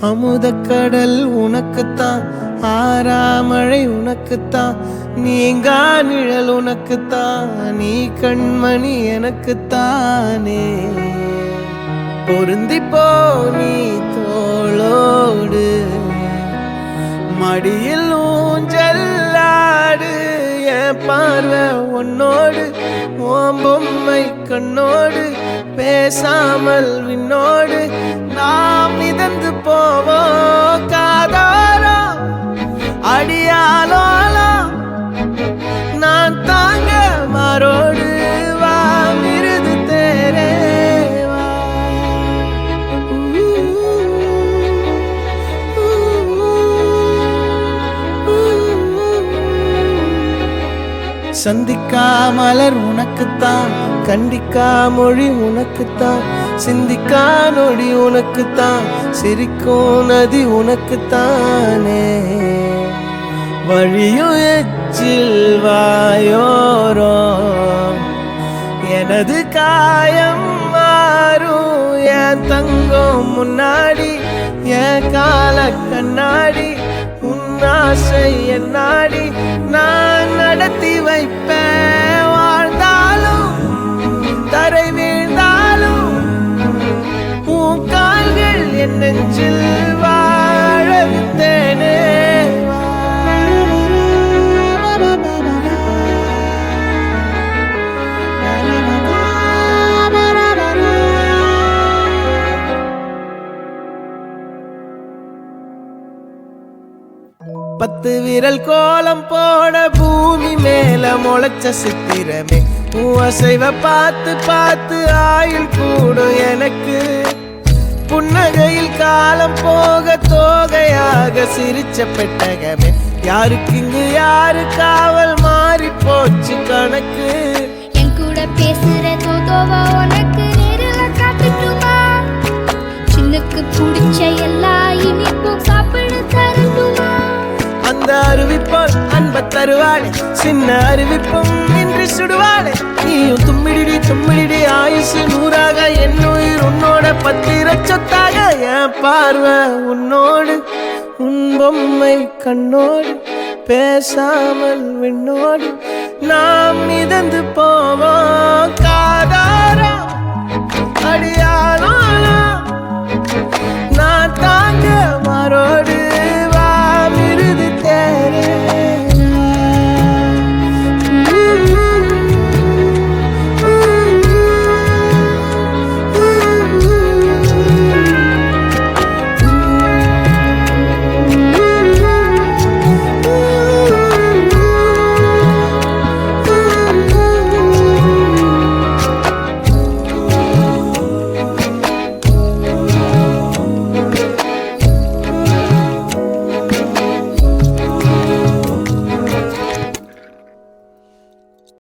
அமுதக்கடல் உனக்குத்தான், ஆறாமழை உனக்குத்தான், நீங்கா நிழல் உனக்குத்தான், நீ கண்மணி எனக்குத்தானே. பொருந்திப்போ நீ தோளோடு, மடியில் ஊஞ்சல்லாடு, என் பார்வை உன்னோடு, ஓம் பொம்மை கண்ணோடு, பேசாமல் விண்ணோடு நாம் மிதந்து போவோம் காதாரோ அடியாலோலோ, நான் தாங்க மாறோடு வா மிருது தேரே வா. சந்திக்கா மலர் உனக்குத்தான், கண்டிக்கா மொழி உனக்குத்தான், சிந்திக்கா நொடி உனக்குத்தான், சிரிக்கும் நதி உனக்குத்தானே. வழியும் எச்சில் வாயோரம் எனது காயம் மாறும், என் தங்கம் முன்னாடி என் கால கண்ணாடி, உன் ஆசை என்னாடி நான் நடத்தி வைப்பேன். வாழ்ந்தாலும் தரை வீழ்ந்தாலும் உன் கால்கள் என் நெஞ்சில் வாழ விட்டேனே. பத்து விரல் கோலம் போட பூமி மேல முளைச்ச சித்திரமே, அசைவ பார்த்து பார்த்து ஆயுள் கூடும் எனக்கு. புன்னகையில் காலம் போக தோகையாக சிரிச்ச பெட்டகமே, யாருக்கு இங்கு யாரு காவல் மாறி போச்சு கணக்கு. என் கூட பேசுற தோதோவா உனக்கு நேரில் காட்டுட்டுமா, சின்னுக்கு பிடிச்ச எல்லா இனிப்பும் சாப்பிட தரட்டுமா. அந்த அறிவிப்போல் அன்ப தருவாளே, சின்ன அறிவிப்பும் இன்றி சுடுவாளே. நீயும் தும்மிடி தும்மிடி ஆயுசு நூறாக, என் உயிர் உன்னோட பத்திர சொத்தாக. என் பார்வை உன்னோடு, உன் பொம்மை கண்ணோடு, பேசாமல் விண்ணோடு நாம் மிதந்து போவோம் காதாரா அடியாலும்